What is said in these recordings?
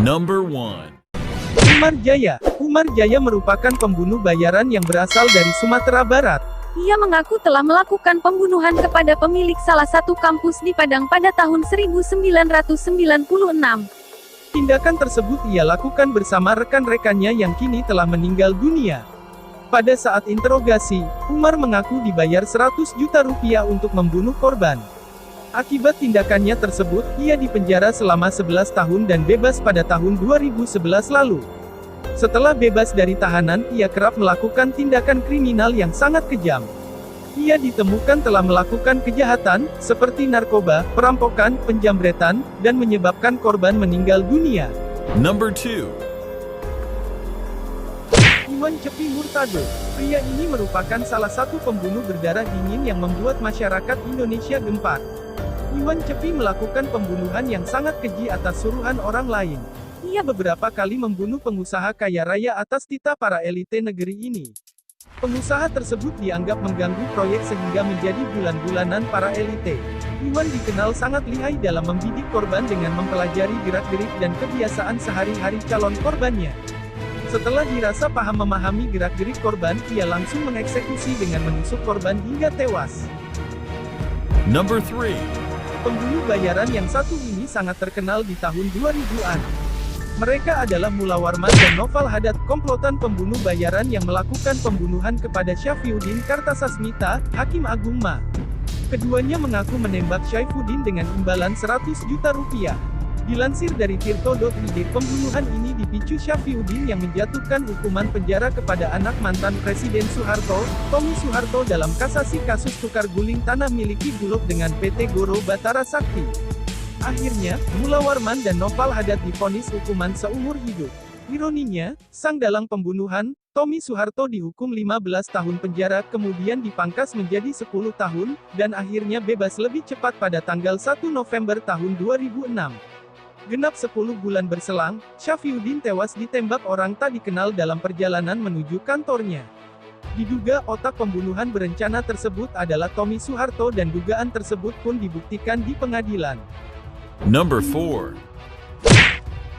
Number 1. Umar Jaya. Umar Jaya merupakan pembunuh bayaran yang berasal dari Sumatera Barat. Ia mengaku telah melakukan pembunuhan kepada pemilik salah satu kampus di Padang pada tahun 1996. Tindakan tersebut ia lakukan bersama rekan-rekannya yang kini telah meninggal dunia. Pada saat interogasi, Umar mengaku dibayar 100 juta rupiah untuk membunuh korban. Akibat tindakannya tersebut, ia dipenjara selama 11 tahun dan bebas pada tahun 2011 lalu. Setelah bebas dari tahanan, ia kerap melakukan tindakan kriminal yang sangat kejam. Ia ditemukan telah melakukan kejahatan, seperti narkoba, perampokan, penjambretan, dan menyebabkan korban meninggal dunia. Number 2. Iwan Cepi Murtado. Pria ini merupakan salah satu pembunuh berdarah dingin yang membuat masyarakat Indonesia gempar. Iwan Cepi melakukan pembunuhan yang sangat keji atas suruhan orang lain. Ia beberapa kali membunuh pengusaha kaya raya atas titah para elite negeri ini. Pengusaha tersebut dianggap mengganggu proyek sehingga menjadi bulan-bulanan para elite. Iwan dikenal sangat lihai dalam membidik korban dengan mempelajari gerak-gerik dan kebiasaan sehari-hari calon korbannya. Setelah dirasa paham memahami gerak-gerik korban, ia langsung mengeksekusi dengan menusuk korban hingga tewas. Number 3. Pembunuh bayaran yang satu ini sangat terkenal di tahun 2000-an. Mereka adalah Mula Warman dan Noval Haddad, komplotan pembunuh bayaran yang melakukan pembunuhan kepada Syafriuddin Kartasasmita, Hakim Agung Ma. Keduanya mengaku menembak Syaifuddin dengan imbalan 100 juta rupiah. Dilansir dari Tirto.id, pembunuhan ini dipicu Syafriuddin yang menjatuhkan hukuman penjara kepada anak mantan Presiden Soeharto, Tommy Soeharto dalam kasasi kasus tukar guling tanah miliki Bulog dengan PT Goro Batara Sakti. Akhirnya, Mula Warman dan Noval Haddad divonis hukuman seumur hidup. Ironinya, sang dalang pembunuhan, Tommy Soeharto dihukum 15 tahun penjara kemudian dipangkas menjadi 10 tahun, dan akhirnya bebas lebih cepat pada tanggal 1 November tahun 2006. Genap 10 bulan berselang, Syafriuddin tewas ditembak orang tak dikenal dalam perjalanan menuju kantornya. Diduga otak pembunuhan berencana tersebut adalah Tommy Soeharto dan dugaan tersebut pun dibuktikan di pengadilan. Number 4.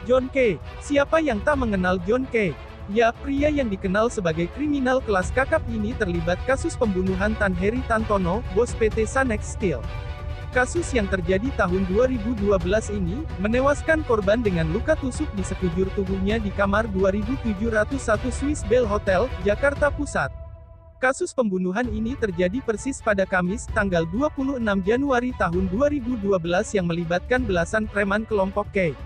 John K. Siapa yang tak mengenal John K? Ya, pria yang dikenal sebagai kriminal kelas kakap ini terlibat kasus pembunuhan Tan Heri Tantono, bos PT Sanex Steel. Kasus yang terjadi tahun 2012 ini, menewaskan korban dengan luka tusuk di sekujur tubuhnya di kamar 2701 Swiss Bell Hotel, Jakarta Pusat. Kasus pembunuhan ini terjadi persis pada Kamis, tanggal 26 Januari tahun 2012 yang melibatkan belasan preman kelompok K.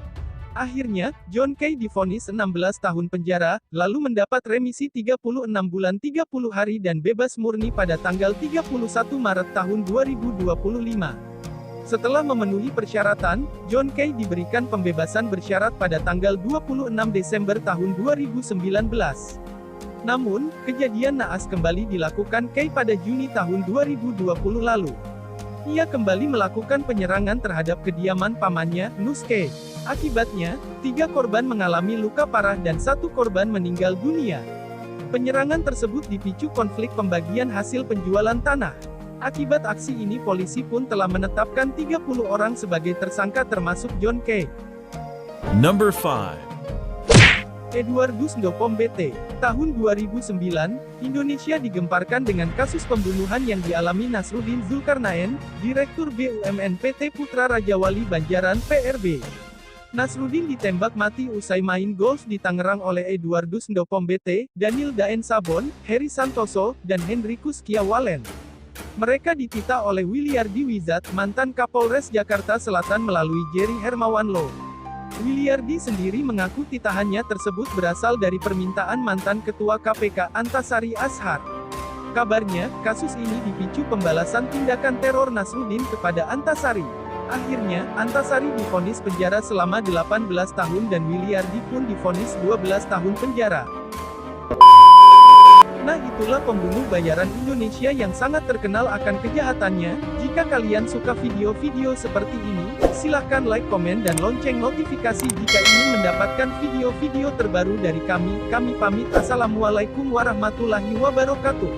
Akhirnya, John K divonis 16 tahun penjara, lalu mendapat remisi 36 bulan 30 hari dan bebas murni pada tanggal 31 Maret tahun 2025. Setelah memenuhi persyaratan, John K diberikan pembebasan bersyarat pada tanggal 26 Desember tahun 2019. Namun, kejadian naas kembali dilakukan K pada Juni tahun 2020 lalu. Ia kembali melakukan penyerangan terhadap kediaman pamannya, Nus K. Akibatnya, 3 korban mengalami luka parah dan 1 korban meninggal dunia. Penyerangan tersebut dipicu konflik pembagian hasil penjualan tanah. Akibat aksi ini polisi pun telah menetapkan 30 orang sebagai tersangka termasuk John K. Number 5. Eduardus Ndopom BT. Tahun 2009, Indonesia digemparkan dengan kasus pembunuhan yang dialami Nasruddin Zulkarnaen, Direktur BUMN PT Putra Raja Wali Banjaran PRB. Nasruddin ditembak mati usai main golf di Tangerang oleh Eduardus Ndopom BT, Daniel Daen Sabon, Heri Santoso, dan Hendrikus Kiawalen. Mereka dititah oleh Wiliardi Wizat, mantan Kapolres Jakarta Selatan melalui Jerry Hermawan Lo. Wiliardi sendiri mengaku titahannya tersebut berasal dari permintaan mantan Ketua KPK Antasari Ashar. Kabarnya, kasus ini dipicu pembalasan tindakan teror Nasruddin kepada Antasari. Akhirnya, Antasari divonis penjara selama 18 tahun dan Wiliardi pun divonis 12 tahun penjara. Nah, itulah pembunuh bayaran Indonesia yang sangat terkenal akan kejahatannya. Jika kalian suka video-video seperti ini, silahkan like, komen, dan lonceng notifikasi jika ingin mendapatkan video-video terbaru dari kami. Kami pamit, assalamualaikum warahmatullahi wabarakatuh.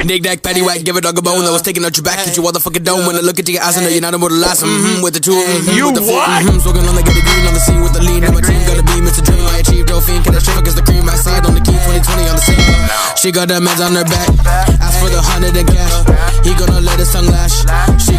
Nick Nack, Patty Whack, give a dog a bone. I was taking out your back, hit you motherfucking dome. When I look into your eyes, I know you're not about to last. With the two, You with the four, what? smoking on the get green on the scene with the lean. And my team gotta be Mr. Dream. I achieved Dolphin, can I shiver cause the cream I side on the key 2020 on the scene. She got the meds on her back, ask for the 100 in cash. He gonna let his tongue lash. She